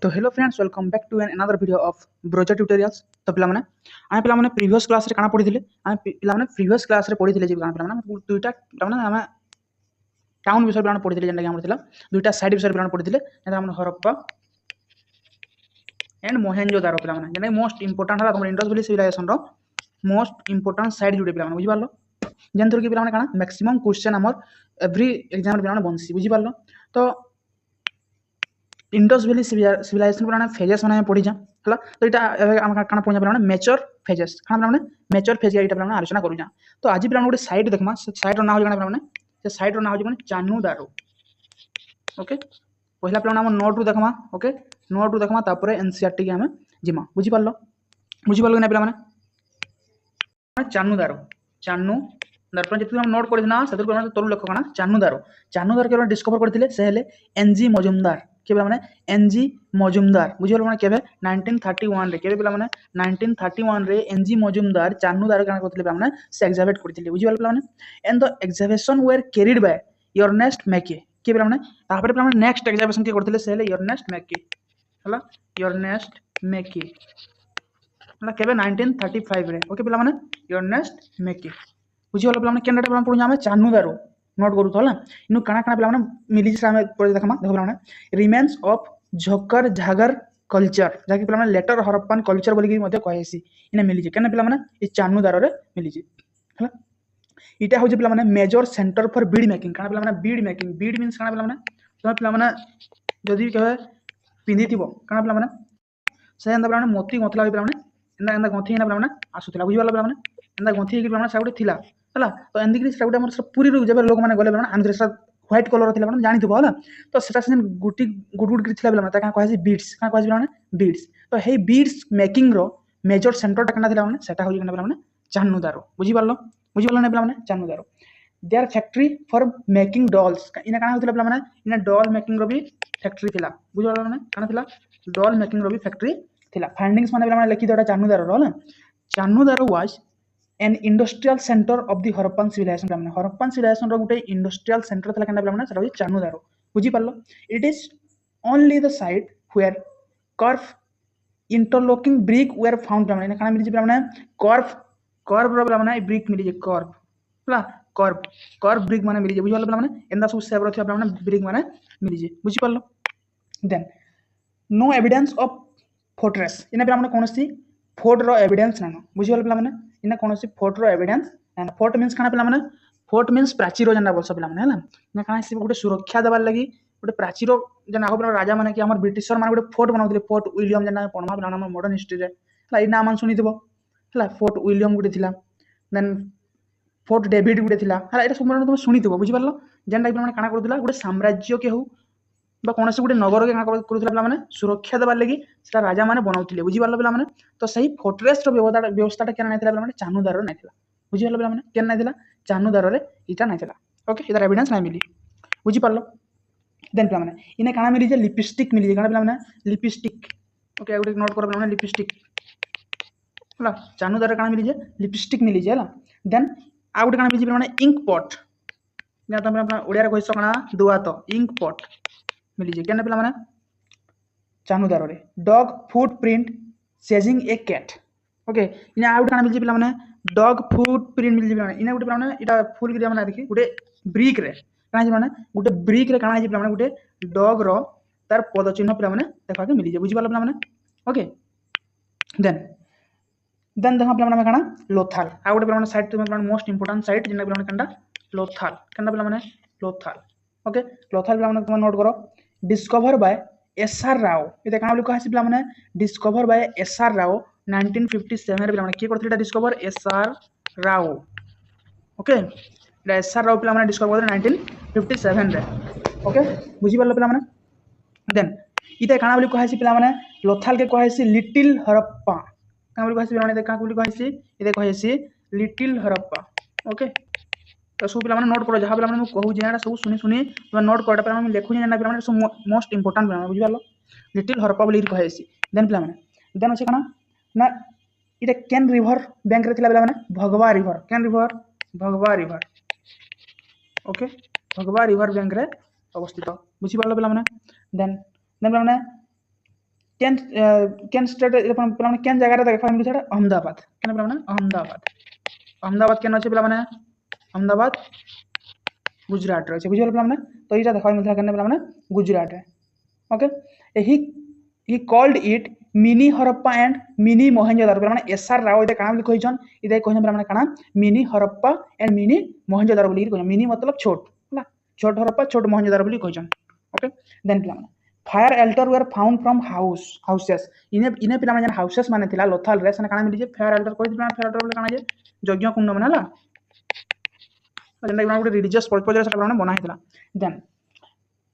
तो hello friends welcome back to an another video of ब्रोजा tutorials. तो पिलामने आमे पिलामने प्रीवियस क्लास रे काना पढिथिले आमे पिलामने प्रीवियस क्लास रे पढिथिले जे पिलामने दुईटा पिलामने आमे टाउन विषय पिलामने पढिथिले जेंटा कि हमर थिला दुईटा साइड विषय पिलामने पढिथिले जेंटा हमर हरप्पा एंड मोहेंजोदारो पिलामने जेंटा मोस्ट इंपोर्टेंट हला हमर इंडस वैली सिविलाइजेशन रो मोस्ट इंपोर्टेंट साइड जुडे पिलामने बुझि पारलो जेंतर कि पिलामने काना मैक्सिमम क्वेश्चन हमर एवरी एग्जाम पिलामने बनसी बुझि पारलो। तो इंडस वैली सिविलाइजेशन पुराना फेजेस माने पढी जा हला। तो इटा हम काना पढा पिलामने मेच्योर फेजेस काना पिलामने मेच्योर फेज इटा पिलामने आलोचना करू जा। तो आज पिलामने गोटे साइट देखमा से साइट रो नाम हो जाना पिलामने से साइट रो नाम हो जाना चान्नू दारो। ओके पहिला पिलामने हम नोट रू देखमा ओके नोट रू देखमा तापर एनसीईआरटी के हम जिमा बुझि पारलो ना पिलामने चान्नू दारो जितने हम नोट करना से तोर लेख कଣା चान्नू दारो के डिस्कवर करथिले से हेले एनजी मजुमदार के माने एनजी मजुमदार बुझियो माने केबे 1931 रे केबे पिला माने 1931 रे एनजी मजुमदार चान्नू दारो कଣା करथिले माने से एग्जामिनेट करथिले बुझियो पिला माने and the examination were carried by Ernest Mackay के पिला माने तापर पिला माने नेक्स्ट एग्जामिनेशन के करथिले से हेले योरनेस्ट मैके हला योरनेस्ट मैके हला केबे 1935 रे ओके पिला माने योरनेस्ट मैके बुझियो पिला माने केनडा पिला पढु जामे चान्नू दारो नोट करू तो हला इनु काना काना पिला माने मिली जे हम पढि देखमा देखो पिला माने रिमेन्स ऑफ झोकर झागर कल्चर जाके पिला माने लेटर हरप्पन कल्चर बोली कि मते कहैसी इने मिली जे केना पिला माने इ चान्नू दारो रे मिली जे हला इटा हो जे पिला माने major centre for bead making काना पिला माने बीड मींस काना पिला माने तो पिला माने जदी कहबे पिंदी थिबो काना पिला माने से अंदा पिला माने मोती मतला पिला माने एंदा एंदा गंथि एना पिला माने आसुतला बुझि वाला पिला माने एंदा गंथि कि पिला माने साउडी थिला हला। तो एंदी कि साउडी हमर पूरी रो जबे लोग माने गले पिला माने आंध्रसा व्हाइट कलर थिला माने जानि थिबो हला। तो सेटा से गुटी गुट कि थिला पिला माने ता का कहै बीड्स का कहै पिला माने बीड्स। तो हे बीड्स मेकिंग रो मेजर सेंटर टा कना थिला माने सेटा होई कना पिला माने चान्नू दारो बुझि पारलो ना पिला माने Chanhudaro there factory for making dolls इना काना होतिला पिला माने इना डॉल मेकिंग रो भी फैक्ट्री थिला बुझि पारलो माने काना थिला डॉल मेकिंग रो भी फैक्ट्री थिला। फाइंडिंग्स माने पिला माने लिखि दोटा चान्नू दारो हला Chanhudaro was an industrial centre of the Harappan civilisation पिला माने हरप्पन सिविलाइजेशन रो गुटे इंडस्ट्रियल सेंटर थिला केना पिला माने सेटा होई चान्नू दारो बुझि पारलो। It is only the site where curve interlocking brick were found पिला माने काना मिलि पिला माने कर्व रो पिला माने ब्रिक मिलि जे कर्व हला कर्व ब्रिक माने मिलि जे बुझि पारलो पिला माने एंदा सब शेप रो थिला पिला माने ब्रिक माने मिलि जे बुझि पारलो। Then no evidence of fortress इना पिला माने कोनोसी फोर्ट रो एविडेंस नानो बुझि पारलो पिला माने इना कोनोसी फोर्ट रो एविडेंस एंड फोर्ट मींस काना पिला माने फोर्ट मींस प्राचीर जन्ना बोलस पिला माने हला ना काना से गुटे सुरक्षा देबार लागि गुटे प्राचीर जन आगो पिला राजा माने कि हमर ब्रिटिशर माने गुटे फोर्ट बनाउथिले फोर्ट विलियम जन्ना पढमा पिला हमर मॉडर्न हिस्ट्री रे हला इ नाम सुनि दिबो हला फोर्ट विलियम गुटे थिला देन फोर्ट डेविड गुटे थिला हला एटा सब तुम सुनि दिबो बुझि पारलो जेनटा पिला माने काना करथुला गुटे साम्राज्य के हो बा कोनसे गुटे नगर के काना करथुला पिला माने सुरक्षा देबार लागि सेटा राजा माने बनाउथिले बुझि पारलो पिला माने। तो सही फोर्ट्रेस रो व्यवस्थाटा केना नाइथिला पिला माने चान्नू दारो नाइथिला बुझि पारलो पिला माने केना नाइथिला चान्नू दारो रे इटा नाइथिला ओके इधर एविडेंस नाइ मिली बुझि पारलो। देन पिला माने इने काना मिली जे लिपस्टिक मिली जे काना पिला माने लिपस्टिक ओके गुटे नोट कर पिला माने लिपस्टिक हला चान्नू दारो काना मिली जे लिपस्टिक मिली जे हला। देन आ गुटे काना मिली जे पिला माने इंक पॉट ना तमे अपना ओडिया रे कहिसो काना दुआत इंक पॉट मिली जे केना पिला माने चान्नू दारो रे डॉग फुटप्रिंट सेजिंग ए कैट ओके इना आउट काना मिलि पिला माने डॉग फुटप्रिंट मिलि पिला माने इना गुटे पिला माने इटा फुल के माने देखि गुटे ब्रिक रे काना जे माने गुटे ब्रिक रे काना जे पिला माने गुटे डॉग रो तार पद चिन्ह पिला माने देखा के मिलि जे बुझि पाला पिला माने ओके। देन देखा पिला माने काना लोथाल आ गुटे पिला माने साइट पिला माने मोस्ट इंपोर्टेंट साइट जेना पिला माने कंडा लोथाल कंडा पिला माने लोथाल ओके लोथाल पिला माने तुम नोट करो डिस्कवर बाय एसआर राव इते काना लिखा है पिला माने डिस्कवर बाय एसआर राव 1957 रे पिला माने के करथिले discover SR Rao okay SR Rao पिला माने डिस्कवर करथिले 1957 रे ओके बुझि पारलो पिला माने। देन इते काना बोली कहै पिला माने लोथाल के कहै लिटिल हरप्पा काना बोली कहै पिला माने काना बोली कहै इते कहै लिटिल हरप्पा ओके। तो सब पिला माने नोट करो जहां पिला माने कहू जेना सब सुनी सुनी तुम नोट करटा पिला माने लेखु जेना पिला माने सब मोस्ट इंपोर्टेंट पिला माने बुझि पारलो लिटिल हरप्पा बोली कहै देन पिला माने देन अछि काना ना इटा केन रिवर बैंक रे थिला पिला माने भगवा रिवर केन रिवर भगवा रिवर ओके भगवा रिवर बैंक रे अवस्थित बुझि पारलो पिला माने। देन पिला माने केन स्टेट पे केन जगह देखा मिली सेटा अहमदाबाद केन पे अहमदाबाद अहमदाबाद केन अच्छे पे अहमदाबाद गुजरात रे बुझिगल पे तो ये देखा मिलता केन पे गुजरात रे okay he called it mini Harappa and mini Mohenjo-daro माने एसआर राव इते काना बोली कहिजन इते कहिजन माने काना mini Harappa and mini Mohenjo-daro बोली कहिजन मिनी मतलब छोट हला छोट हरप्पा छोट मोहेंजोदारो बोली कहिजन okay then plan fire altar were found from houses इने पिला माने हाउसेस माने थिला लोथाल रे सने काना मिली जे फायर एल्टर कहि दिला फायर एल्टर बोले काना जे यज्ञ कुंड माने हला जेंदा कि माने रिलीजियस पर्पस रे सने माने बना हितला then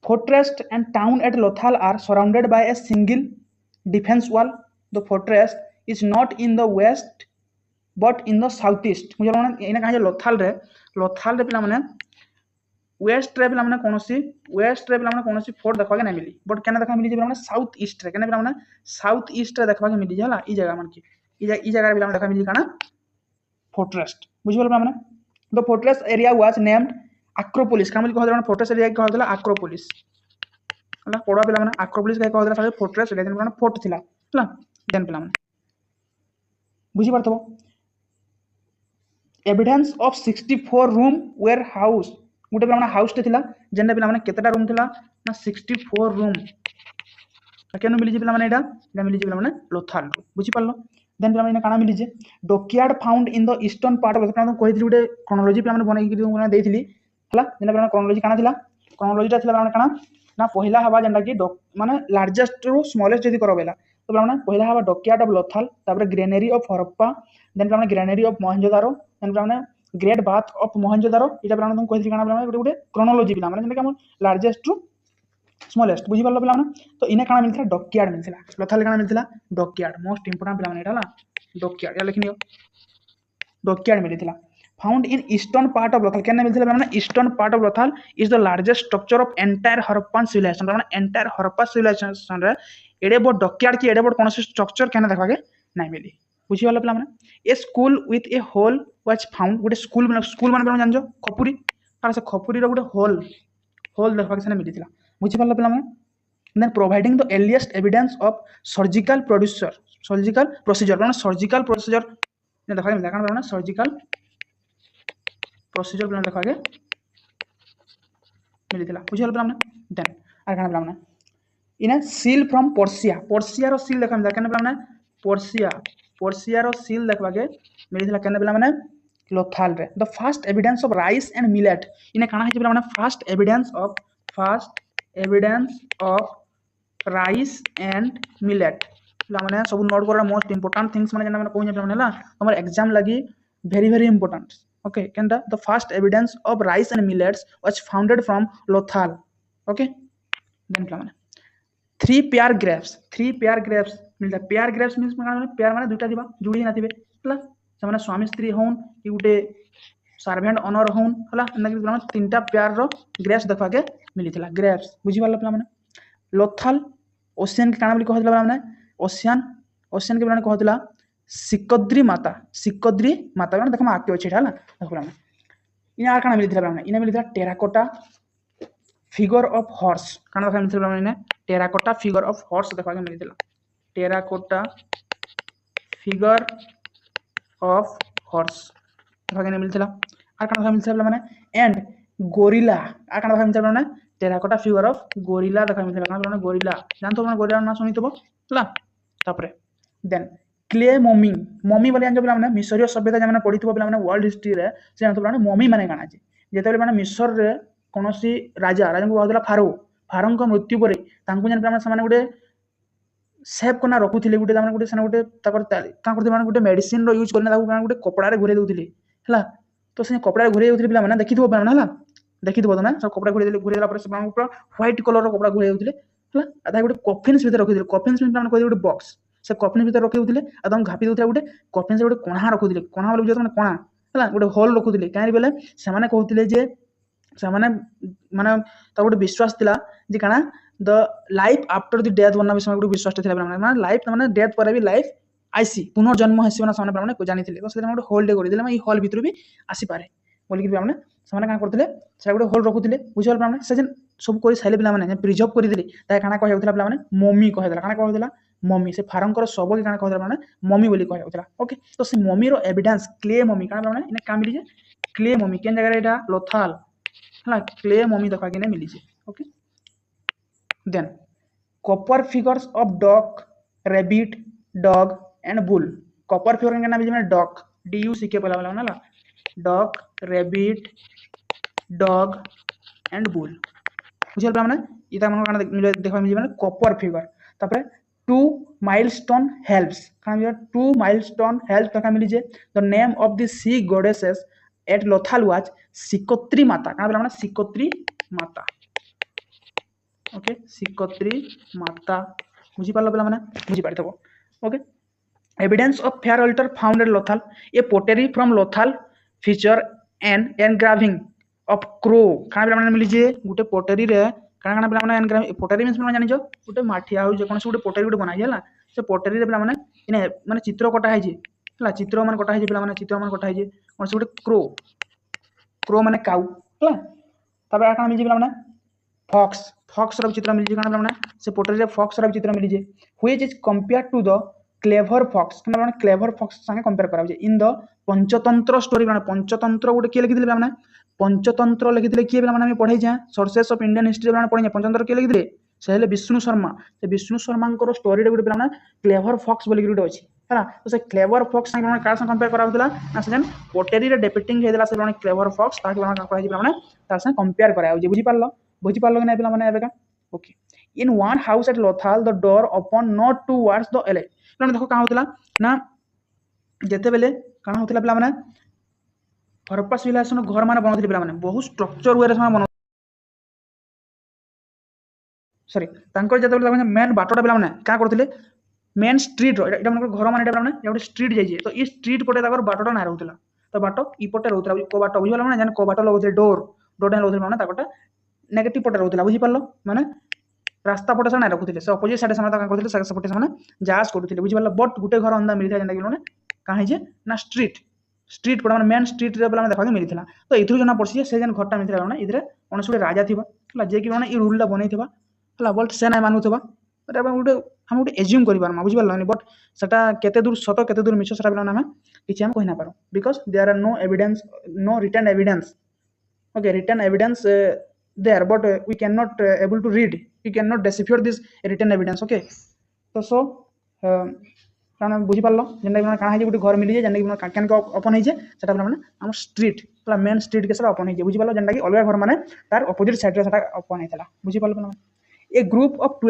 fortress and town at Lothal are surrounded by a single defense wall. The fortress is not in the west but in the southeast. मुझे माने इने कहा लोथाल रे पिला माने वेस्ट रे पिला माने कोनोसी फोर्ट देखबा के नै मिली बट केना देखा मिली जे पिला माने साउथ ईस्ट रे केना पिला माने साउथ ईस्ट रे देखबा के मिली जाला ई जगह मन की ई जगह पिला माने देखा मिली काना फोर्ट्रेस बुझिबल पिला माने the fortress area was named acropolis कामल कहदला फोर्ट्रेस एरिया कहदला आक्रोपोलिस हला पडा पिला माने आक्रोपोलिस काय कहदला सारे फोर्ट्रेस एरिया जन फोर्ट थिला हला देन पिला माने बुझि परथबो evidence of 64 room warehouse गुटे पिला माने हाउस ते थिला जेने पिला माने केतेटा रूम थिला ना 64 रूम केनु मिली जे पिला माने एटा मिली जे पिला माने लोथाल बुझि परलो देन पिला माने काना मिली जे dockyard found in the eastern part of पिला माने कहिथि गुटे क्रोनोलॉजी पिला माने बनाई कि देथिली हला जेना पिला क्रोनोलॉजी काना थिला क्रोनोलॉजी थिला पिला काना ना पहिला हवा जेंटा कि माने लार्जेस्ट रो स्मॉलेस्ट जदी करबेला तो पिला माने पहिला हवा डॉकयार्ड ऑफ लोथाल तापर ग्रेनरी ऑफ हरप्पा देन पिला माने ग्रेनरी ऑफ मोहेंजोदारो देन पिला माने ग्रेट बाथ ऑफ मोहेंजोदारो इटा पिला माने कहिथि काना पिला माने गुटे क्रोनोलॉजी पिला माने जेंटा कि हम लार्जेस्ट रो स्मॉलेस्ट बुझि परलो पिला माने तो इने काना मिलथिला डॉकयार्ड मिलथिला लोथाल काना मिलथिला डॉकयार्ड मोस्ट इंपोर्टेंट पिला माने एटा हला डॉकयार्ड या लिखनियो dockyard मिलथिला found in eastern part of Lothal केने मिलथिला माने eastern part of Lothal is the largest structure of entire Harappan civilization माने entire Harappa civilization रे एडे बड डॉकयार्ड की एडे बड कोनोसी स्ट्रक्चर केने देखबा के नै मिली बुझि वाला पिला माने a skull with a hole was found गुटे स्कूल माने जानजो खपुरी तार से खपुरी रो गुटे होल देखबा के सने मिलिथिला बुझि वाला पिला माने then providing the earliest evidence of surgical procedure माने सर्जिकल प्रोसीजर ने देखा मिला कान माने सर्जिकल प्रोसीजर देखा के मिली थिला बुझल पिला माने देन आर काना पिला माने इना सील फ्रॉम पर्सिया रो सील देखा मिला केने पिला माने पर्सिया रो सील देखबा के मिली थिला केने पिला माने लोथाल रे the first evidence of rice and millet इने काना है पिला माने first evidence of rice and millet पिला माने सब नोट करा मोस्ट इंपोर्टेंट थिंग्स माने जेना माने कोइ पिला माने ला हमर एग्जाम लगी very important okay kenda the first evidence of rice and millets was founded from Lothal okay then kya mane three pair grapes मिलता pair grapes means माने pair माने दुटा दिबा जुड़ी ना थिबे हला से माने स्वामी स्त्री होन कि गुटे सर्वेंट ओनर होन हला नकी माने तीनटा पेयर रो grapes देखा के मिलिथिला grapes बुझि वाला पिला माने लोथाल ओशियन के काना बोली कहथिला माने ओशियन के माने कहथिला सिकद्री माता माने देखम आके अछि हला देखला माने इन आर काना मिलिथिला माने इन मिलिथिला टेराकोटा फिगर ऑफ हॉर्स काना देखा मिलिथिला माने टेराकोटा फिगर ऑफ हॉर्स देखा के मिलिथिला टेराकोटा फिगर ऑफ हॉर्स देखा के मिलिथिला आर काना देखा मिलिथिला माने एंड गोरिल्ला आर काना देखा मिलिथिला माने टेराकोटा फिगर ऑफ गोरिल्ला देखा मिलिथिला काना माने गोरिल्ला जानतो माने गोरिल्ला ना सुनितबो हला तापरे देन क्ले मम्मी बोले जानजो पिला माने मिस्रीय सभ्यता जे माने पढितबो पिला माने वर्ल्ड हिस्ट्री रे से जानतो माने मम्मी माने काना जे जेतेबे माने मिस्र रे कोनोसी राजा को कहला फारो को मृत्यु परे तांको जन पिला माने गुटे सेव कोना रखुथिले गुटे माने गुटे सने गुटे ताकर का करथि माने गुटे मेडिसिन रो यूज करने ताको गुटे कपड़ा रे घुरे दउथिले हला तो से कपड़ा रे घुरे दउथिले पिला माने देखिथबो पिला माने हला देखिथबो तमे सब कपड़ा घुरे देला पर से पूरा व्हाइट कलर रो कपड़ा घुरे दउथिले हला आधा गुटे कॉफिन्स भीतर रखिथिले कॉफिन्स माने कहै गुटे बॉक्स से कॉफिन भीतर रखि उथिले एकदम घापी दउथिले गुटे कॉफिन से गुटे कोणा रखुथिले कोणा बोले जे माने कोणा हला गुटे होल रखुथिले काहे बेले से माने कहउथिले जे से माने ता गुटे विश्वास थिला जे काना the life after the death वना विषय गुटे विश्वास थिला माने लाइफ माने डेथ पर भी लाइफ आईसी पुनर्जन्म हेसी माने माने को जानिथिले तो से गुटे होल डे करि दिले माने ई होल भीतर भी आसी पारे बोली कि माने से माने का करथिले से गुटे होल रखुथिले बुझल माने से जन सब कोइ साइले पिला माने प्रिजर्व करि दिले ता काना कहै होथिला पिला माने मम्मी कहै दिला काना कहै दिला मम्मी से फारंकर शव के काना कहला माने मम्मी बोली कह जाउतला ओके तो से मम्मी रो एविडेंस क्ले मम्मी काना माने इने का मिली जे क्ले मम्मी केन जगह एटा लोथाल हला क्ले मम्मी देखा के मिली जे okay then copper figures of dog rabbit dog and bull copper figure के नाम मिली माने डॉग डी यू सी के बोला वाला ना dog rabbit dog and bull बुझल पा माने इता मन काना मिले देखा मिली माने कॉपर फिगर तापरे 2 milestone helps काना मिले 2 milestone helps देखा मिली जे the name of the sea goddesses at Lothal was Sikotari Mata काना बोला माने सिकोत्री माता ओके सिकोत्री माता बुझी पालो बोला माने बुझी पारथबो okay evidence of fire altar found at Lothal a pottery from Lothal feature an engraving of crow काना बोला माने मिली जे गुटे पोटरी रे काना काना बोला माने एनग्राविंग पोटरी मींस माने जानि जो गुटे माठिया हो जे कोन से गुटे पोटरी गुटे बनाई हला से पोटरी रे बोला माने इने माने चित्र कटा है जे हला चित्र माने कटा है जे बोला माने चित्र माने कटा है जे कोन से गुटे क्रो माने काउ हला तबे काना मिली जे बोला माने फॉक्स फॉक्स रो चित्र मिली जे काना बोला माने से पोटरी रे फॉक्स रो चित्र मिली जे which is compared to the clever fox काना माने क्लेवर फॉक्स संगे कंपेयर करा जे इन द पंचतंत्र स्टोरी माने पंचतंत्र गुटे के लिखि दिले माने पंचतंत्र लिखि दिले किए माने हम पढै जा सोर्सेस ऑफ इंडियन हिस्ट्री माने पढै पंचतंत्र के लिखि दिले से हेले विष्णु शर्मा से विष्णु शर्मा को स्टोरी रे गुटे माने क्लेवर फॉक्स बोली गुटे अछि हला तो से क्लेवर फॉक्स संगे माने का संग कंपेयर करा होतला ना से जन पोटरी रे डिपिक्टिंग हे देला से माने क्लेवर फॉक्स ताकि माने का कहै माने तार संग कंपेयर करा हो जे बुझी पारलो कि नै माने एबेका okay in one house at Lothal the door open not towards the alley माने देखो का होतला ना जेते बेले काना होतला पिला माने हरप्पा सिविलाइजेशन घर माने बनौथिले पिला माने बहुत स्ट्रक्चर वे रे बन सॉरी तांकर जेते बेले माने मेन बाटोटा पिला माने का करथिले मेन स्ट्रीट रो एटा माने घर माने एटा माने एटा स्ट्रीट जाई जे तो ई स्ट्रीट पटे ताकर बाटोटा ना रहउतला तो बाटो ई पटे रहउतला को बाटो बुझला माने जाने को बाटो लगउतले डोर रहउतले माने ताकटा नेगेटिव पटे रहउतला बुझी पारलो माने रास्ता पटे साने रखुथिले से अपोजिट साइड साने का करथिले से पटे साने जास करथिले बुझी पारलो बट गुटे घर अंदा मिलिथा जेंदा कि माने काहे जे ना स्ट्रीट पड़ा माने मेन स्ट्रीट रे बोला देखा मिलिथिला तो इथु जना पड़सी से जन घरटा मिलिथिला माने इधरे ओनसुडे राजा थिबा हला जे कि माने ई रूल ला बनैथिबा हला बट से ना मानुथिबा बट हम गुटे एज्यूम करि पारमा बुझी पारलो बट सेटा केते दूर सत केते दूर मिछ सेटा बिना नामे किछि हम कहि ना पारो because there are no evidence no written evidence okay written evidence there but we cannot able to read we cannot decipher this written evidence okay so काना बुझी पारलो जेंदा कि काना हे गुटे घर मिली जे जेंदा कि कान के ओपन हे जे सेटा माने हम स्ट्रीट पूरा मेन स्ट्रीट के सेटा ओपन हे जे बुझी पारलो जेंदा कि अलगा घर माने तार अपोजिट साइड रे सेटा ओपन हेतला बुझी पारलो ए ग्रुप ऑफ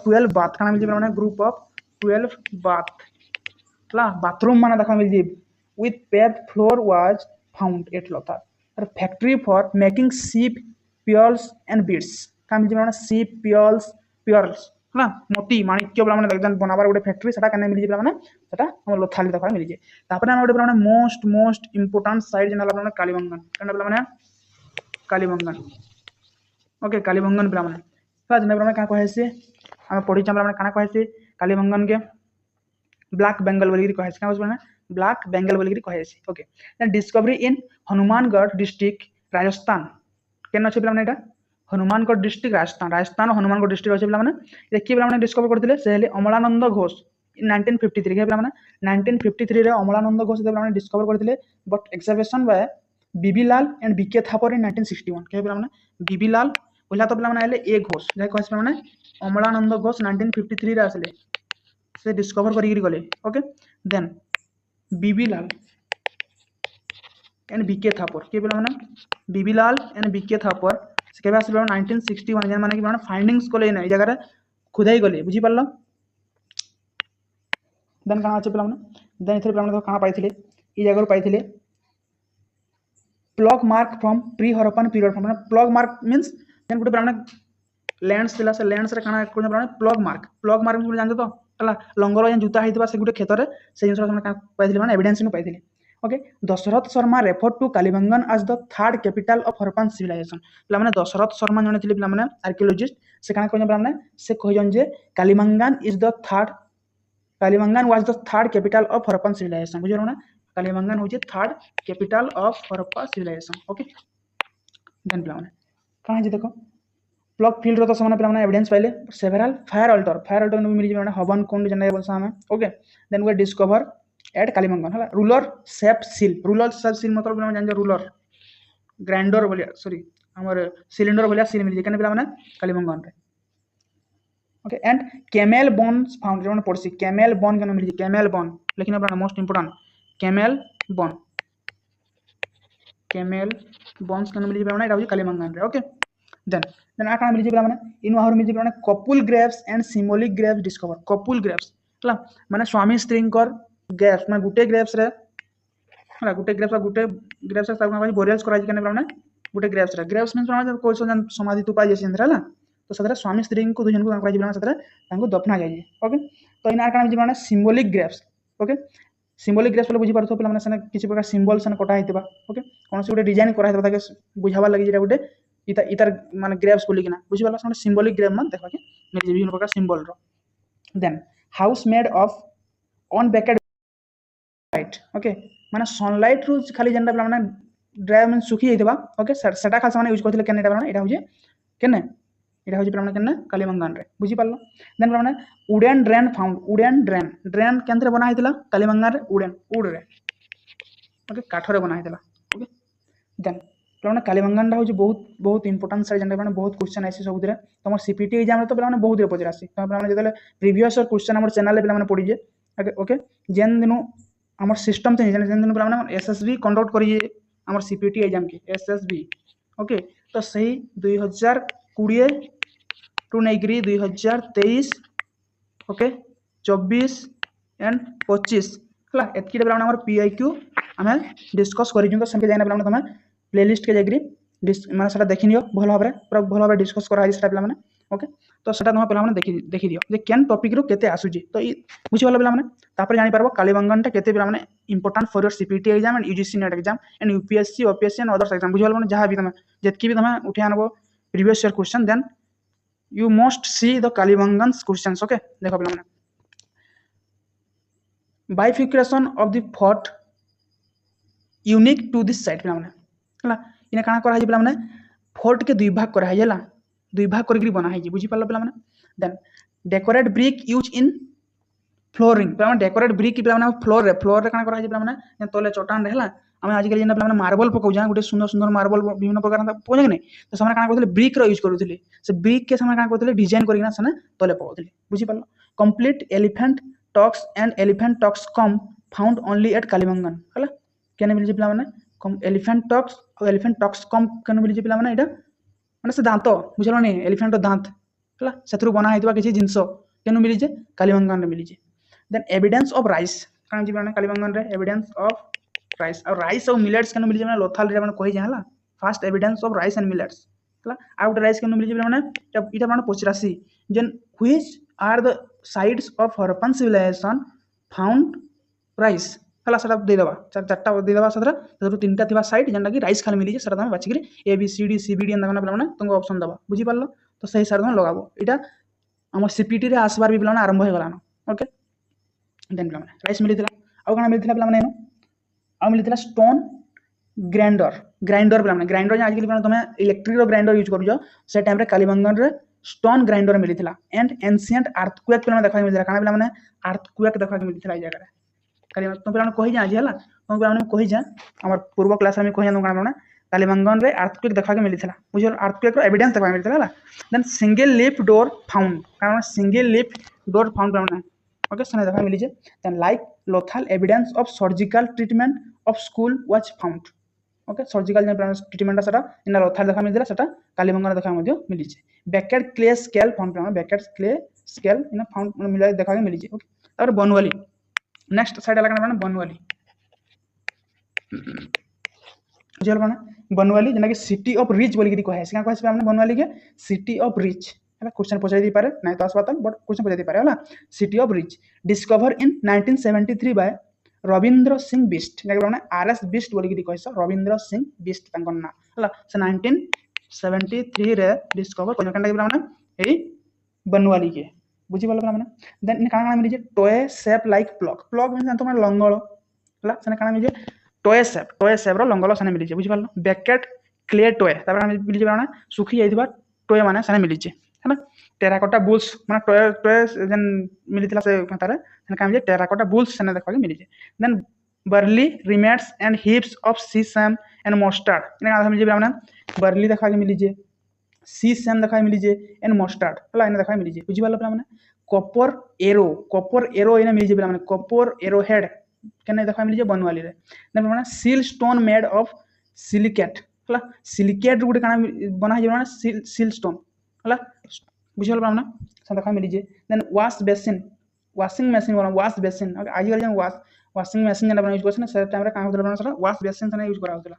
12 बाथ काना मिली माने ग्रुप ऑफ 12 बाथ ला बाथरूम माने देखा मिली जे with paved floor was found at Lothal factory for making सीप पियर्स एंड बीड्स काम जे माने सीप पियर्स ना मोती माणिक्य बोला माने एकदम बनाबार गुटे फैक्ट्री सेटा कने मिली जे माने सेटा हम लोथाल देखा मिली जे तापर हम गुटे माने मोस्ट इंपोर्टेंट साइट जेना माने कालीबंगन कने बोला माने कालीबंगन ओके कालीबंगन बोला माने सा जेना माने का कहे से हम पढि चमला माने काना कहे से कालीबंगन के ब्लैक बेंगल बोली कहे से का बोला ब्लैक बेंगल बोली कहे से ओके देन डिस्कवरी इन हनुमानगढ़ डिस्ट्रिक्ट राजस्थान केन अछि पिला माने एटा हनुमानगढ़ डिस्ट्रिक्ट राजस्थान हनुमानगढ़ डिस्ट्रिक्ट अछि पिला माने देखि पिला माने डिस्कवर करथिले से हेले अमलानंद घोष 1953 के पिला माने 1953 रे अमलानंद घोष पिला माने डिस्कवर करथिले but excavation by BB Lal and BK Thapar in 1961 के पिला माने बीबी लाल पहिला तो पिला माने हेले ए घोष जे कहस पिला माने अमलानंद घोष 1953 रे आसले से डिस्कवर करी गले okay then B B Lal and BK Thapar के बोला माने B B Lal and BK Thapar से केबे आसले 1961 जे माने कि माने फाइंडिंग्स कोले नै जगह रे खुदाई गले बुझी पारलो देन कहां अछि पिला माने देन इथे पिला माने कहां पाइथिले ई जगह पाइथिले plough mark from pre Harappan period माने प्लग मार्क मींस देन गुटे पिला माने लैंड्स थिला से लैंड्स रे कहां कोन माने प्लग मार्क मींस जानते तो हला लंगर या जूता हेतिबा से गुटे खेत रे से जिंस माने का पाइथिले माने एविडेंस नु पाइथिले okay Dashrath Sharma refer to Kalibangan as the third capital of Harappan civilisation पिला माने दशरथ शर्मा जने थिले पिला माने आर्कियोलॉजिस्ट से काना कोन पिला माने से कहजन जे Kalibangan was the third capital of Harappan civilisation बुझियो ना कालीबंगन होजे third capital of Harappa civilisation okay then पिला माने कहां जे देखो प्लग फील्ड रो तो समान पे हमने एविडेंस पाइले सेवरल फायर अल्टर मिल जे माने हवन कुंड जने बोलसा हमें okay then we discover at Kalibangan हला रूलर शेप सील मतलब हम जान रूलर ग्राइंडर बोलिया सॉरी हमर सिलेंडर बोलिया सील मिल जे कने पे माने कालीमंगन रे okay and camel bones found जोन पड़सी कैमेल बोन कने मिल जे कैमेल बोन लेकिन अपना most important camel bone camel bones कने मिल जे माने एटा हो कालीमंगन रे ओके देन आ काना मिल जे माने इन आहुर मिल जे माने couple graves and symbolic graves discover couple graves हला माने स्वामी स्त्रींकर ग्रेव्स माने गुटे ग्रेव्स रे हला गुटे ग्रेव्स रे ताको बोरियल्स करा जे कने माने गुटे ग्रेव्स मींस माने कोइ सो समाधि तुपा जे सिंद्रा हला तो सदरा स्वामी स्त्री को दुजन को करा जे माने सदरा ताको दफना जाय ओके तो इन आ काना मिल जे माने symbolic Graves okay symbolic Graves बुझी पारथो पे माने सने किछि प्रकार सिंबल सने कटा हितबा ओके कोन से गुटे डिजाइन करा हितबा ताके बुझावा लागि जेटा गुटे इतार माने ग्रेव्स बोली किना बुझी पाला सने सिंबॉलिक ग्रेव मान देखा के मिल जे विभिन्न प्रकार सिंबल रो then house made of unbaked light okay माने सनलाइट रो खाली जेंडा माने ड्राई मीन सुखी हितबा ओके सेटा खास माने यूज करथिले केने माने एटा हो जे केने एटा हो जे माने केने कालीमंगन रे बुझी पालो देन माने वुडन ड्रेन केंद्र बना हितला कालीमंगन रे वुड रे ओके काठरे बना हितला ओके देन माने कालीमंगन हो बहुत बहुत इंपोर्टेंट साइड जेंडा माने बहुत क्वेश्चन आसी सब दिरे तमर सीपीटी एग्जाम रे तो माने बहुत रे पचर आसी तो माने जेतले प्रीवियस और क्वेश्चन हमर चैनल ले माने पड़ी जे ओके जेन दिनो हमर सिस्टम चेंज जेन दिनो माने एसएसबी कंडक्ट करी हमर सीपीटी एग्जाम के एसएसबी ओके तो सही 2020 टू नेग्री 2023 ओके 24 एंड 25 हला एतकी रे हमर पीआईक्यू हमें डिस्कस करि तो संके जाना तमे प्लेलिस्ट के जागरी माने सेटा देखि नियो भल भाबरे पूरा भल भाबरे डिस्कस करा आइ सेटा पिला माने ओके तो सेटा तमे पिला माने देखि दियो जे केन टॉपिक रो केते आसुजी तो ई बुझि वाला पिला माने तापर जानि पारबो कालीमंगन टा केते पिला माने important for your CPT exam and UGC net exam and UPSC OPSC and others exam बुझि वाला माने जहां भी तमे जेतकी भी तमे उठे आनबो previous year question then you must see the Kalimangan's questions okay देखो पिला माने bifurcation of the fort unique to this site पिला माने हला इने काना करा है पिला माने फोर्ट के दुई भाग करा है हला दुई भाग करके बना है बुझी पालो पिला माने then decorate brick use in flooring पिला माने डेकोरेट ब्रिक पिला माने फ्लोर रे काना करा है पिला माने तले चटान रे हला हम आजकल जेना पिला माने मार्बल पकाउ जा गुटे सुंदर सुंदर मार्बल विभिन्न प्रकार पकाउ नै तो समय काना करथले ब्रिक रो यूज करूथले से ब्रिक के समय काना करथले डिजाइन करिना सने तले पकाउथले बुझी पालो complete elephant tusks and elephant tusks come found only at Kalibangan हला केने मिल जे पिला माने एलिफेंट टॉक्स और एलिफेंट टॉक्स कम केने मिल जे पिला माने एटा माने से दांत बुझलो नै एलिफेंट दांत हला सेथरु बना हेतबा किछि जिंसो केने मिल जे कालीमंगन रे मिल जे देन एविडेंस ऑफ राइस काना जे माने कालीमंगन रे एविडेंस ऑफ राइस और राइस और मिलेट्स केनो मिल जे माने लोथाल रे माने कहि जे हला first evidence of rice and millets हला आउट राइस केनो मिल जे माने इटा माने 85 जेन which are the sites of Harappan civilisation found rice हला सेटा दे देबा चारटा दे देबा सदरा तो तीनटा थिबा साइड जेनटा कि राइस खाली मिली जे सेटा हम बाछि के A B C D C B D एंदा माने माने तुमको ऑप्शन दबा बुझी पारलो तो सही साइड में लगाबो इटा हमर सीपीटी रे आसबार भी पिला माने आरंभ हो गलानो ओके देन पिला माने राइस मिली थिला आ काना मिली थिला पिला माने आ मिली थिला स्टोन ग्राइंडर पिला माने ग्राइंडर जे आजकल तुम इलेक्ट्रिक रो ग्राइंडर यूज करू जो से टाइम रे कालीमंगन रे स्टोन ग्राइंडर मिली थिला एंड एंशिएंट अर्थक्वेक पिला माने देखा मिली थिला काना पिला माने अर्थक्वेक देखा मिली थिला ई जगह रे काली तुम पिला माने कहि जा हला तुम पिला माने कहि जा हमर पूर्व क्लास में कहि जा काना माने कालीमंगन रे अर्थक्वेक देखा के मिली थिला बुझो अर्थक्वेक रो एविडेंस देखा मिली थिला हला then single leaf door found काना सिंगल लीफ डोर फाउंड पिला माने ओके सने देखा मिली जे then like Lothal evidence of surgical treatment of skull was found okay surgical treatment सेटा इन लोथल देखा मिली सेटा कालीमंगन देखा मध्य मिली जे बेकेड क्ले स्केल फाउंड पिला baked clay scale in found मिला देखा के मिली जे ओके और बनवाली नेक्स्ट साइड लगा माने बनवाली बुझल माने बनवाली जेना कि सिटी ऑफ रिच बोली कि कहे से कहे हमने बनवाली के सिटी ऑफ रिच है क्वेश्चन पूछाई दी पारे नहीं तो आसवा तक बट क्वेश्चन पूछाई दी पारे हला city of rich discover in 1973 by Ravindra Singh Bisht जेना माने आरएस बिस्ट बोली कि कहे रविंद्र सिंह बिस्ट तंकर ना हला से 1973 रे डिस्कवर कोन कंडा माने एई बनवाली के बुझी पाला माने देन इन काना मिली जे toy shape like plough mean जानतो माने लंगल हला सने काना मिली जे टॉय शेप रो लंगल सने मिली जे बुझी पाला बेकेट क्ले टॉय तापर मिली जे माने सुखी जाइदिबा टोय माने सेने मिली है ना टेराकोटा बुल्स माने टोय टोय जेन मिली से कतारे सेने काम जे टेराकोटा बुल्स सेने देखा के मिली है then barley remains and heaps of sesame and mustard इने का मिली माने बर्ली देखा के मिली है सीसम देखा मिली है एंड मस्टर्ड हला इने देखा मिली है बुझी वाला माने कॉपर एरो इने मिली है माने कॉपर एरो हेड केने देखा मिली है बनवाली रे देन माने seal stone made of silicate हला सिलिकेट गुटे काना बना है माने सील स्टोन हला बुझल माने से देखा मिली है then wash basin washing machine वाला वाश बेसिन आज कल वाशिंग मशीन जेना यूज करछन से टाइम रे का होतला बना सला वाश बेसिन से यूज करा होतला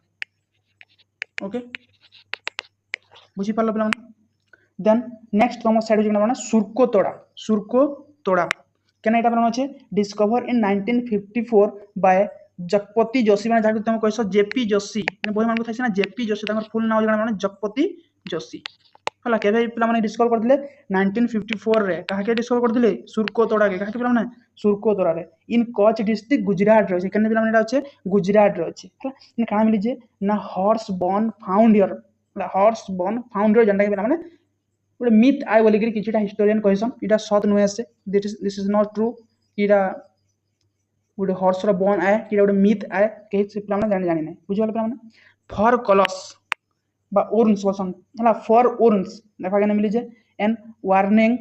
ओके बुझी पारलो पिला देन नेक्स्ट तुम साइड जेना बना सुरको तोड़ा केना एटा बना छै discover in 1954 by Jagpati Joshi माने जाके तुम कहसो जेपी जोशी ने बही मान थाइसे ना जेपी जोशी तमर फुल नाम जेना माने जगपति जोशी हला केबे पिला माने डिस्कवर करथिले 1954 रे काहे के डिस्कवर करथिले सुरको तोड़ा के काहे के पिला माने सुरको तोड़ा रे इन कच्छ डिस्ट्रिक्ट गुजरात रे केने पिला माने एटा छै गुजरात रे छै हला इन काना मिली जे ना horse bone found here horse bone found here जनता के पिला माने गोटे मिथ आए बोलिक किछटा हिस्टोरियन कहसन इटा सत नुहे से दिस इज नॉट ट्रू इटा गोटे हॉर्स रो बोन आए इटा गोटे मिथ आए कहि से पिला माने जानि नै बुझि वाला पिला माने फॉर कलस बा ओरन्स बसन हला फॉर ओरन्स देखा केने मिली जे एंड वार्निंग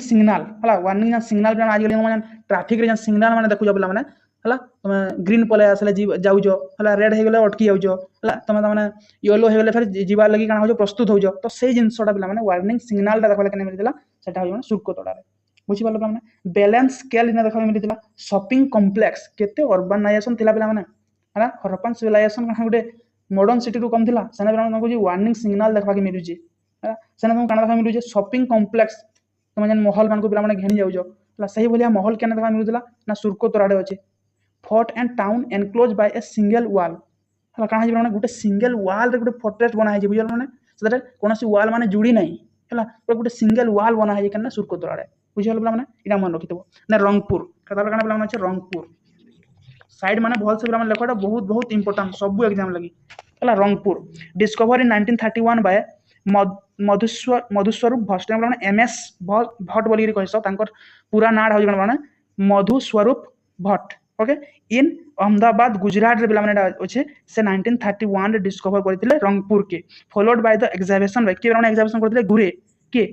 सिग्नल हला वार्निंग सिग्नल पिला आज माने ट्रैफिक रे जन सिग्नल माने देखु पिला माने हला तुम ग्रीन पले आसले जाउ जो हला रेड हे गेले अटकी जाउ जो हला तुम माने येलो हे गेले फिर जीवा लगी काना हो प्रस्तुत हो जो तो से जिनसोटा पिला माने वार्निंग सिग्नल देखा केने मिली दिला सेटा हो माने सुरको तोड़ा रे बुझि पालो माने बैलेंस स्केल इने देखा मिली दिला शॉपिंग कॉम्प्लेक्स केते अर्बनाइजेशन थिला पिला माने हला हरप्पन सिविलाइजेशन काना गुटे मॉडर्न सिटी रु कम थिला सेना पिला माने को वार्निंग सिग्नल देखा के मिलु जे हला सेना तुम काना देखा मिलु जे शॉपिंग कॉम्प्लेक्स तुम जन महल मान को पिला माने घेनी जाउ जो हला सही बोलिया महल केने देखा मिलु दिला ना सुरको तोड़ाडे अछि fort and town enclose by a single wall हला काना जे माने गुटे सिंगल वॉल रे गुटे फोर्ट्रेस बना है जे बुझल माने सेटा कोनोसी वॉल माने जुड़ी नै हला गुटे सिंगल वॉल बना है जे केना सुरको तोड़ाडे बुझल माने इना मन रखितबो ना रंगपुर कथा काना पिला माने रंगपुर साइड माने भल से पिला माने लेखोटा बहुत बहुत इंपोर्टेंट सब एग्जाम लगी हला Rangpur discover in 1931 by Madhuswarup Bhatt माने एमएस भट्ट बोली कहसो तांकर पूरा नाड हो माने मधुस्वरूप भट्ट ओके इन अहमदाबाद गुजरात रे पिला माने अछि से 1931 रे डिस्कवर करथिले रंगपुर के followed by the examination by के माने एग्जामिनेशन करथिले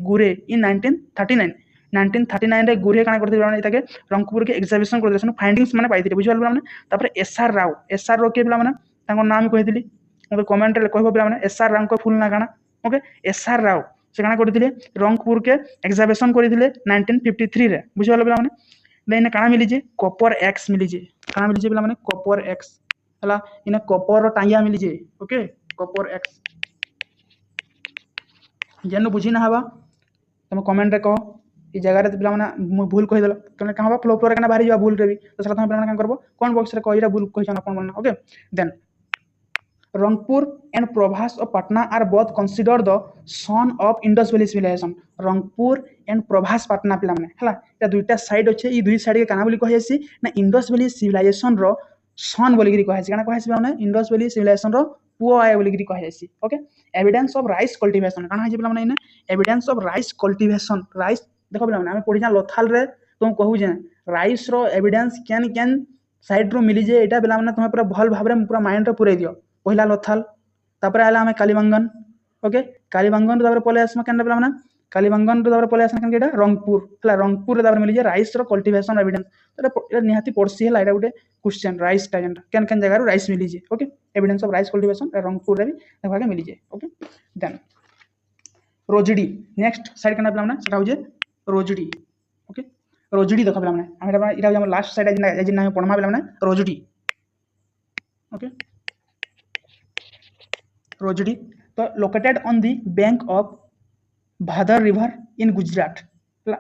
गुरे इन 1939 रे गुरे काना करथिले माने ताके रंगपुर के एग्जामिनेशन करथिले फाइंडिंग्स माने पाइथिले बुझिवाल माने तापर एसआर राव के पिला माने ताको नाम कहिथिली ओके कमेंट रे कहबो पिला माने एसआर राव को फुल ना काना ओके एसआर राव से काना करथिले रंगपुर के एग्जामिनेशन करथिले 1953 रे बुझिवाल पिला माने देन काना मिली जे कॉपर एक्स मिली जे काना मिली जे पिला माने कॉपर एक्स हला इने कॉपर टांगिया मिली जे ओके कॉपर एक्स जेनु बुझी ना हवा तुम कमेंट रे कहो ई जगह रे पिला माने भूल कहि देला तने कहां बा फ्लो फ्लो रे कना बाहरी जा भूल रे भी तो सला तुम पिला माने का करबो कौन बॉक्स रे कहिरा भूल कहि जाना अपन okay then Rangpur and Prabhas of Patna are both considered the son of Indus Valley civilization. Rangpur and Prabhas Patna पिला माने हला या दुईटा साइड अछि ई दुई साइड के काना बोली कहैसी ना इंडस वैली सिविलाइजेशन रो सन बोली गिरी कहैसी काना कहैसी माने इंडस वैली सिविलाइजेशन रो पुओ आय बोली गिरी कहैसी okay evidence of rice cultivation काना है पिला माने evidence of rice cultivation rice देखो पिला माने हम पढि जा लोथाल रे तुम कहू जे राइस रो एविडेंस केन साइड रो मिली जे एटा पिला माने तुम पूरा भल भाबरे पूरा माइंड रो पुरै दियो पहिला लोथाल तापर आला हमें कालीबंगन ओके कालीबंगन तापर पले आसमा केन पिला माने कालीबंगन तापर पले आसमा केन केटा रंगपुर हला रंगपुर तापर मिली जे राइस रो कल्टीवेशन एविडेंस एटा निहाती पड़सी हला एटा गुटे क्वेश्चन राइस टा जेंटा केन जगह रो राइस मिली जे okay evidence of rice cultivation Rangpur रे भी देखा के मिली जे okay then Rojdi next site केना पिला माने सेटा हो जे रोजडी ओके रोजडी देखा पिला माने हम एटा हम लास्ट साइड आज ना पढमा पिला माने रोजडी ओके रोजडी तो located on the bank of Bhadar river in Gujarat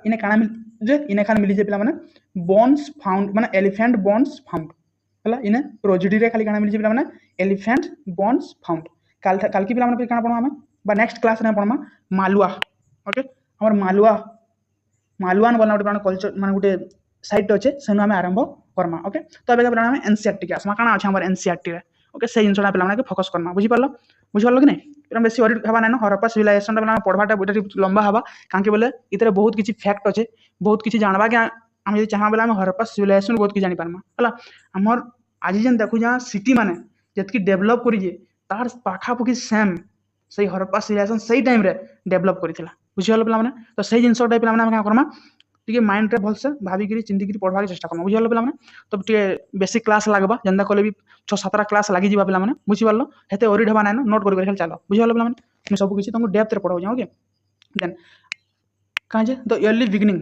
इने काना मिल जे इने खान मिली जे पिला माने बोन्स फाउंड माने एलिफेंट बोन्स फाउंड हला इने रोजडी रे खाली काना मिली जे पिला माने एलिफेंट बोन्स फाउंड काल की पिला माने काना पढमा हम बा नेक्स्ट क्लास रे पढमा मालवा ओके हमर मालवान बोलना गुटे कल्चर माने गुटे साइट अछि सेनु हम आरंभ करमा ओके तो एबे पिला हम एनसीईआरटी के आसमा काना अछि हमर एनसीईआरटी रे ओके से जिनसटा पे माने फोकस करना बुझी पारलो कि नहीं एरम बेसी ओरिड हवा ना हरप्पा सिविलाइजेशन पे पढ़वाटा बुटा लंबा हवा कांके बोले इतरे बहुत किछि फैक्ट अच्छे बहुत किछि जानबा के हम यदि चाहा बोले हम हरप्पा सिविलाइजेशन बहुत किछि जानि पारमा हला हमर आज जेन देखु जा सिटी माने जतकी डेवलप करि जे तार पाखा पखी सेम सही हरप्पा सिविलाइजेशन सही टाइम रे डेवलप करिथिला बुझिहल पिला माने तो सही जिनसटा पिला माने हम का करमा टिके माइंड रे भलसे भाभी चिंती पढ़वा के चेष्टा करना बुझिहल पिला माने तो टिके बेसिक क्लास लागबा जेंदा कोले भी 6-7 क्लास लागि जिबा पिला माने बुझि पारलो हेते ओरिड हवा ना नोट करि खाली चलो बुझिहल पिला माने मैं सब किछि तुमको डेप्थ रे पढ़ाउ जा ओके देन काजे the early beginning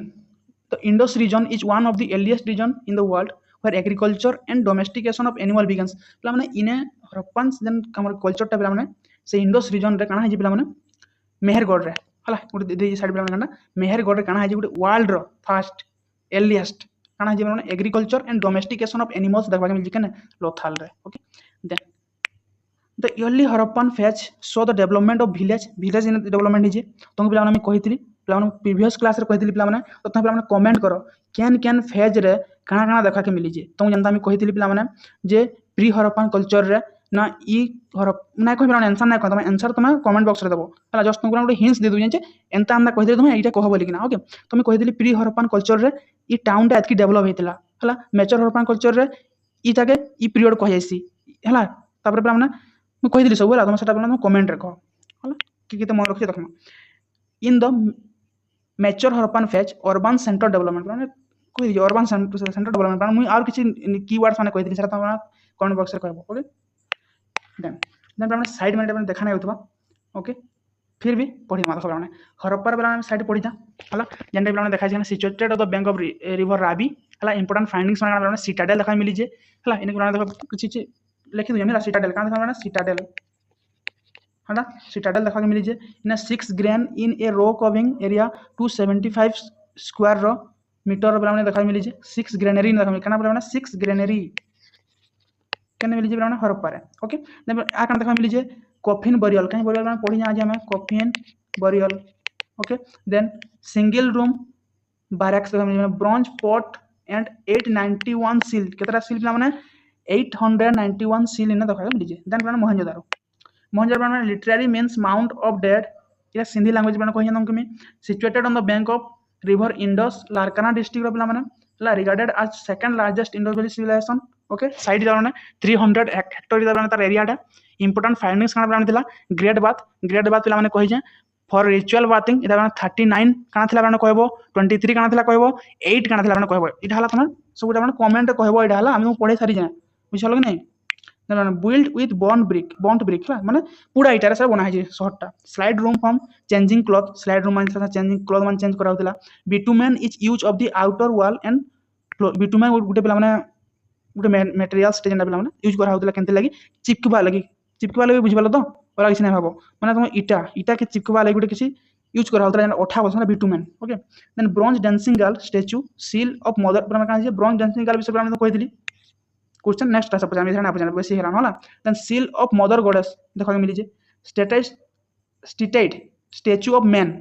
the Indus region is one of the earliest region in the world where agriculture and domestication of animal begins पिला माने इने हरप्पन जेन हमर कल्चर टा पिला माने से इंडस रीजन रे काना है पिला माने मेहरगढ़ रे हला गोटे दे साइड पिला माने मेहरगढ़ रे काना है गोटे वर्ल्ड रो फर्स्ट अर्लीस्ट काना है माने agriculture and domestication of animals देखबा के मिल जे लोथाल रे okay then the early Harappan phase so the development of village in development हिजे तुम पिला माने कहितली पिला माने प्रीवियस क्लास रे कहितली पिला माने तो तुम पिला माने कमेंट करो केन फेज रे काना काना देखा के मिली जे तुम जनता मी कहितली पिला माने जे प्री हरप्पन कल्चर रे ना ई हरप ना कहि पिला आंसर ना तुम आंसर तुम कमेंट बॉक्स रे देबो हला जस्ट तुमको गोटे हिंट्स दे दु जे एंता हमना कहितली तुम एटा कह बोली कि ना ओके तुम कहितली प्री हरप्पन कल्चर रे ई टाउन टा एतकी डेवलप हेतिला हला मेचर हरप्पन कल्चर रे ई ताके ई पीरियड कह जायसी हला तापर पिला माने मैं कहिदिली सब तुम सेटा तुम कमेंट रे कह हला कि मन रखि देखमा in the mature Harappan phase urban centre development माने कहि दियो अर्बन सेंटर डेवलपमेंट माने मुई और किछि कीवर्ड्स माने कहिदिली सेटा तुम कमेंट बॉक्स रे कहबो ओके देन माने साइड में देखा नै होतबा ओके फिर भी पढ़ी माथो माने हरप्पा रे साइड पढ़ी जा हला जेंडे माने देखा छै situated of the bank of river Ravi हला इंपोर्टेंट फाइंडिंग्स माने सिटाडेल देखा मिली जे हला इने माने देखो किछि लिखि दियो मेरा सिटाडेल कान देखा माने सिटाडेल हला सिटाडेल देखा मिली जे in 6 grain in a row covering area 275 square रो मीटर माने देखा मिली जे 6 ग्रेनरी देखा मिली काना माने 6 ग्रेनरी केने मिली जे माने हरप्पा रे ओके देन आ कान देखा मिली जे कॉफिन बरियल काहे बरियल माने पढ़ी आज हम coffin burial okay then single room barracks देखा मिली ब्रॉन्ज पॉट एंड 891 सील केतरा सील माने 891 सील इन देखा मिली जे देन माने मोहनजोदारो माने literally means mount of dead या सिंधी लैंग्वेज माने कहि तुमके में situated on the bank of river Indus Larkana district रो पिला माने ला regarded as second largest Indus valley civilisation okay site जाने 300 हेक्टर दाने तार एरियाटा इंपोर्टेंट फाइंडिंग्स काना बानी थिला ग्रेट बाथ पिला माने कहि जे फॉर रिचुअल बाथिंग इदा माने 39 काना थिला माने कहबो 23 काना थिला कहबो 8 काना थिला माने कहबो इटा हला तुम सब माने कमेंट कहबो इटा हला हम पढे सारी जाय बुझलो कि नै ना बिल्ड विथ बॉन्ड ब्रिक माने पूरा इटा रे सब बना है शॉर्टटा slide room from changing cloth slide room माने चेंजिंग क्लॉथ माने चेंज करा होतिला bitumen is use of the outer wall and bitumen गुटे पिला माने गुटे मटेरियल स्टेज पिला माने यूज करा होतिला केनते लागि चिपकबा लागि बुझिबालो तो और किसी नहीं भाबो माने तुम इटा के चिपकबा लागि गुटे किसी यूज करा होतिला ओठा बसना bitumen okay then bronze dancing girl statue seal of mother माने कान जे ब्रोंज डांसिंग गर्ल विषय में कहि दिली क्वेश्चन नेक्स्ट क्लास पछा मिथरा ना पछा बेसी हेला होला then seal of mother goddess देखा मिली जे स्टेटेड स्टैच्यू ऑफ मैन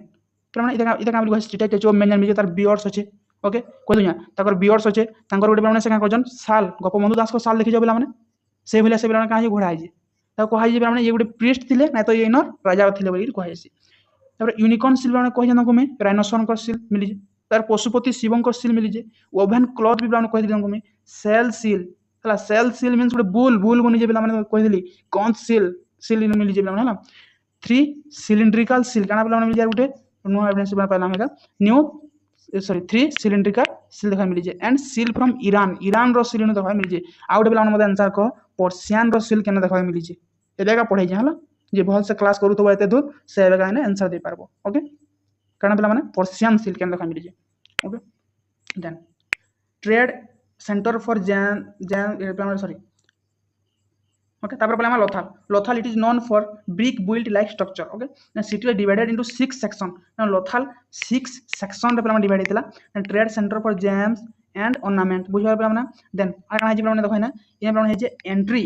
माने इता काम लिखो स्टैच्यू ऑफ मैन मिली जे तार बियर्ड्स अछि ओके कोइ दुनिया ताकर बियर्ड्स अछि तांकर गुटे माने से का कहजन साल गोपबंधु दास को साल देखि जबला माने से भले से माने काहे घोड़ा आइ ता को हाइ जे माने ये गुटे प्रीस्ट थिले ना तो ये इनर राजा थिले बोली कहै छी तापर यूनिकॉर्न सील माने कहि जन को में राइनोसॉर्न को सील मिली जे तार पशुपति शिवं को सील मिली जे ओवन क्लॉथ भी माने कहि दिलन को में सेल सील हला सेल सील मींस गुटे बुल बनी जे माने कहि दिली कौन सील मिली जे माने 3 सिलिंड्रिकल सील काना माने मिली जे गुटे नो एविडेंस बना पाला हम न्यू सॉरी 3 सिलिंड्रिकल सील देखा मिली जे एंड सील फ्रॉम ईरान रो सील देखा मिली जे आउट बेला मते आंसर को पर्शियन रो सील केना देखा मिली जे एबेका पढै जे हला जे बहुत से क्लास करू तो एते दूर से एबेका ने आंसर दे पारबो ओके काना बेला माने पर्शियन सील केना देखा मिली जे okay then trade centre for जैन सॉरी ओके तापर पहले Lothal it is known for brick built like structure okay city divided into 6 section Lothal 6 section रे पहले डिवाइड हेतिला trade centre for gems and ornament बुझिबा पहले देन आ काना जे पहले देखो ना ये पहले है जे entry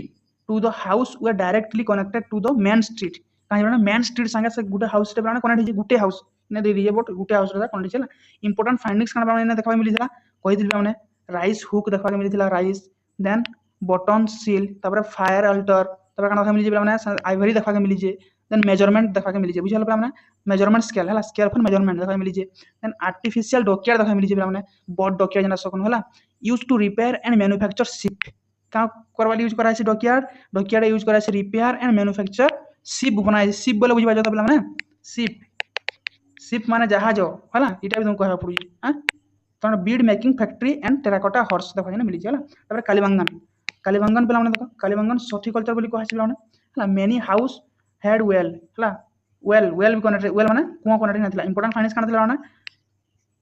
to the house way directly connected to the main street काहे पहले मेन स्ट्रीट संगे से गुटे हाउस रे पहले कनेक्ट है गुटे हाउस ने दे दिए बट गुटे हाउस रे कनेक्ट छला इंपोर्टेंट फाइंडिंग्स काना पहले देखा मिली थिला कहि दिल पहले राइस हुक देखा मिली थिला राइस देन बटन सील तापर फायर अल्टर तापर काना देखा मिली जे पिला माने आइवरी देखा के मिली जे देन मेजरमेंट देखा के मिली जे बुझल पिला माने मेजरमेंट स्केल हला स्केल फॉर मेजरमेंट देखा के मिली जे देन आर्टिफिशियल डॉकयार्ड देखा के मिली जे पिला माने बॉट डॉकयार्ड जना सकन हला use to repair and manufacture ship का करवाली यूज करा छै डॉकयार्ड यूज करा छै रिपेयर एंड मैन्युफैक्चर शिप बनाए छै शिप बोले बुझबा जता पिला माने शिप माने जहाज हला इटा भी तुमको कहबा पड़ू हां तो Beed making factory and terracotta horse देखा जे मिली छै हला तापर कालीबंगन पिला माने देखो कालीबंगन सॉर्टिकल्चर बोली कहै छै पिला माने हला मेनी हाउस हेड वेल हला वेल भी कनेक्ट वेल माने कुआ कनेक्ट नथिला इंपोर्टेंट फाइनेंस कान थिला माने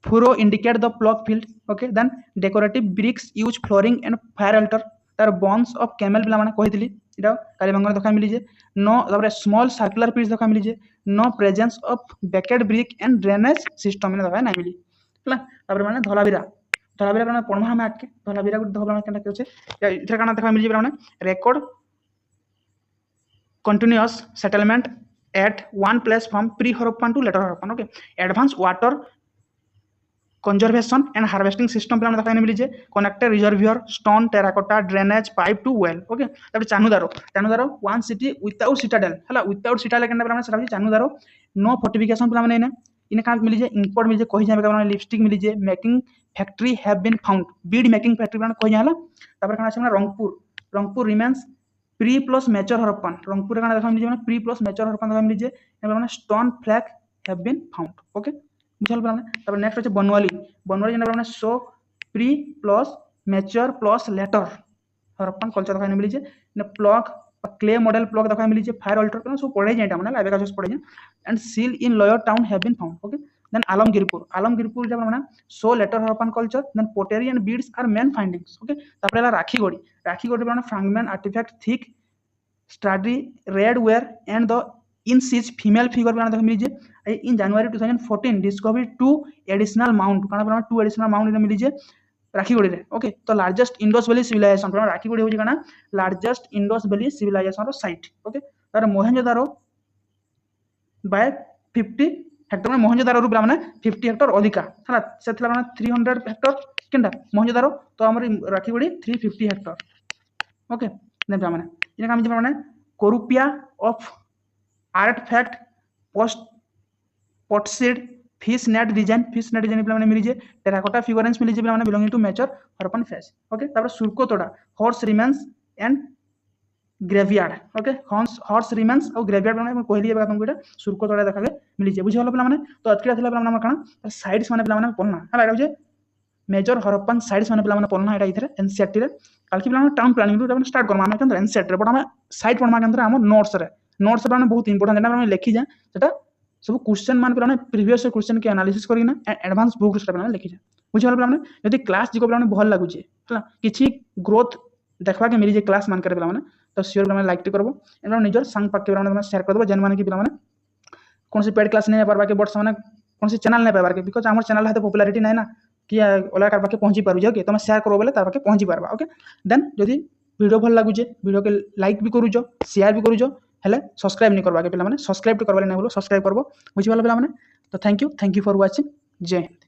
furrow indicate the plug field okay then decorative bricks use flooring and fire altar तार bones of camel पिला माने कहितली इटा कालीबंगन देखा मिली जे नो तापर स्मॉल सर्कुलर पीस देखा मिली जे नो presence of baked brick and drainage system ने देखा ना मिली हला तापर माने धलाबीरा माने पढमा हम आके धलाबीरा गुड धला माने केना छै इथरा काना देखा मिली जे माने record continuous settlement at one place from pre-Harappan to later Harappan okay advanced water conservation and harvesting system पे देखा मिली जे connected reservoir stone terracotta drainage pipe to well okay तब Chanhudaro one city without citadel हला without citadel केना पे सेटा चानुदारो no fortification पे माने इने का मिली जे इंपोर्ट मिली जे कहि जाबे का लिपस्टिक मिली जे making factory have been found bead making factory पे कहि जाला तब काना छै Rangpur remains pre plus mature Harappan Rangpur काना देखा मिली जे प्री प्लस मैच्योर हरप्पन देखा मिली जे माने stone flag have been found okay बुझल पे तब नेक्स्ट होचे बनवाली जेना पे so pre plus mature plus later Harappan culture देखा मिली जे ने प्लग क्ले मॉडल प्लग देखा मिली जे फायर अल्टर पे सो पढ़े जेटा माने लाइव का जस्ट पढ़े and seal in lower town have been found okay then Alamgirpur जब माने so later Harappan culture then pottery and beads are main findings okay तापर राखीगोड़ी पे fragment artifact thick sturdy red ware and the in siege female figure पे देखा मिली जे in January 2014 discovered two additional mount काना पे 2 additional mount ने मिली जे राखीगोड़ी रे okay तो लार्जेस्ट इंडस वैली सिविलाइजेशन पे राखीगोड़ी होची काना लार्जेस्ट इंडस वैली सिविलाइजेशन रो साइट ओके तार मोहेंजोदारो बाय 50 हेक्टर में मोहेंजोदारो रू माने 50 हेक्टर अधिका हला सेथला माने 300 हेक्टर केनटा मोहेंजोदारो तो हमर राखीगोड़ी 350 हेक्टर ओके देन माने इने काम जे माने कोरुपिया of artifact post potsherd fish net design पे माने मिली जे टेराकोटा फिगरेंस मिली जे पे माने belonging to mature Harappan phase okay तापर Surkotada horse remains and graveyard okay horse remains और ग्रेवयार्ड माने कहली एबा तुमको एटा सुरकोतोड़ा देखाले मिली जे बुझी हला पे माने तो अतकिरा थिला पे माने काना साइड्स माने पे माने पन्ना हला एटा जे मेजर हरप्पन साइड्स माने पे माने पन्ना एटा इथरे एनसीईआरटी रे कालकी पे माने टाउन प्लानिंग रू स्टार्ट करमा माने केंद्र एनसीईआरटी रे बट हम साइड पन्ना केंद्र हमर नोट्स पे बहुत इंपोर्टेंट जेना हम लिखि जा सेटा सब क्वेश्चन मान पे प्रीवियस क्वेश्चन के एनालिसिस करना एडवांस बुक पे लिखि जा बुझे पे यदि क्लास जी पे भल लगुचे है किसी ग्रोथ देखा के मिली जे क्लास मान कर पे तो सियोर पे लाइक करबो एना निजर संग पाके पे शेयर कर देबो जेन माने कि पे कौन सी पेड क्लास नहीं पारबा के बट से कौन सी चैनल नहीं पाइबार के बिकज आम चैनल हाथ पॉपुलारिटी नहीं ना कि अलग कार पाके पहुँची पार ओके तुम शेयर करो बोले तार पाके पहुँची पारबा ओके देन जदि वीडियो भल लगुचे वीडियो के लाइक भी करूछ शेयर भी करूछ हेले सब्सक्राइब नहीं करवा के पे सब्सक्राइब तो करवा नहीं बोलो सब्सक्राइब करबो बुझी वाला पे तो थैंक यू फॉर वाचिंग जय हिंद।